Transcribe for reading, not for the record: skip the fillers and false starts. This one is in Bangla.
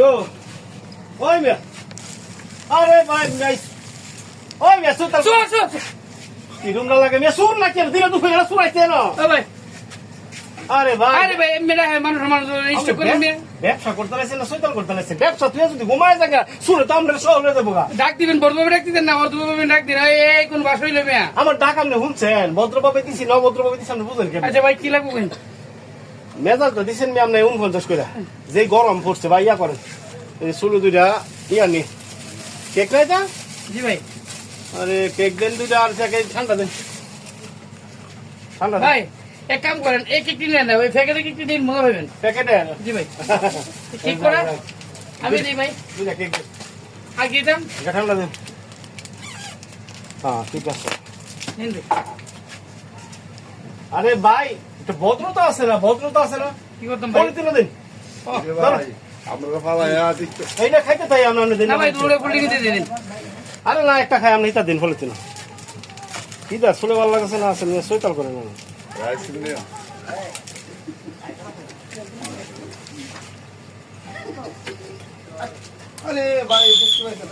Yo, ওই মিয়া, আরে ভাই নাইস, ওই মিয়া সুতাল, কি রুমটা লাগে মিয়া সুর না কেন দিলে দুপুরে সুরাইছে না, ভাই আরে ভাই মেরা মানুষ ইষ্ট করে ব্যবসা করতে লাগছে না সুতাল করতে লাগছে, ব্যবসা তুই যদি ঘুমায় জায়গা সুরে তো আমরা শহরে যাবো গা, ডাক দিবেন বড়বাবু ডাক দিতেন না বড়বাবু ডাক দিন এই কোন বাস হইলো মিয়া আমার ডাক আপনি শুনছেন, ভদ্রভাবে দিছি না ভদ্রভাবে দিছি আপনি বুঝেন কেন? আচ্ছা ভাই কি লাগবে মেজাজ তো দিছেন মি আপনি 49 করে, যে গরম পড়ছে ভাই ইয়া করেন, এই সুলু দুইটা ইয়া নি, কেক নাই তা? জি ভাই আরে কেক দেন দুইটা আর ঠান্ডা দেন, ঠান্ডা ভাই এক কাম করেন এক একটি নেন না ওই প্যাকেটে একটি দিন মজা পাবেন প্যাকেটে জি ভাই ঠিক করা আমি দিই ভাই দুইটা কেক দেন, আর কি দাম এটা ঠান্ডা দেন। হ্যাঁ ঠিক আছে। নিন ভাই। আরে ভাই এটা ভদ্রতা আছে না, ভদ্রতা আছে না, কি করতাম ভাই পলিথিন দেন, আমরা পালায়া দিতে এইটা খাইতে তাই আমরা দেন না ভাই দৌড়ে পুলি দিতে দিন আরে না একটা খাই আমরা ইতা দিন পলিথিন ইতা শুনে ভালো লাগছে না, আছে সৈতাল করে না রাইস নিয়ে আরে ভাই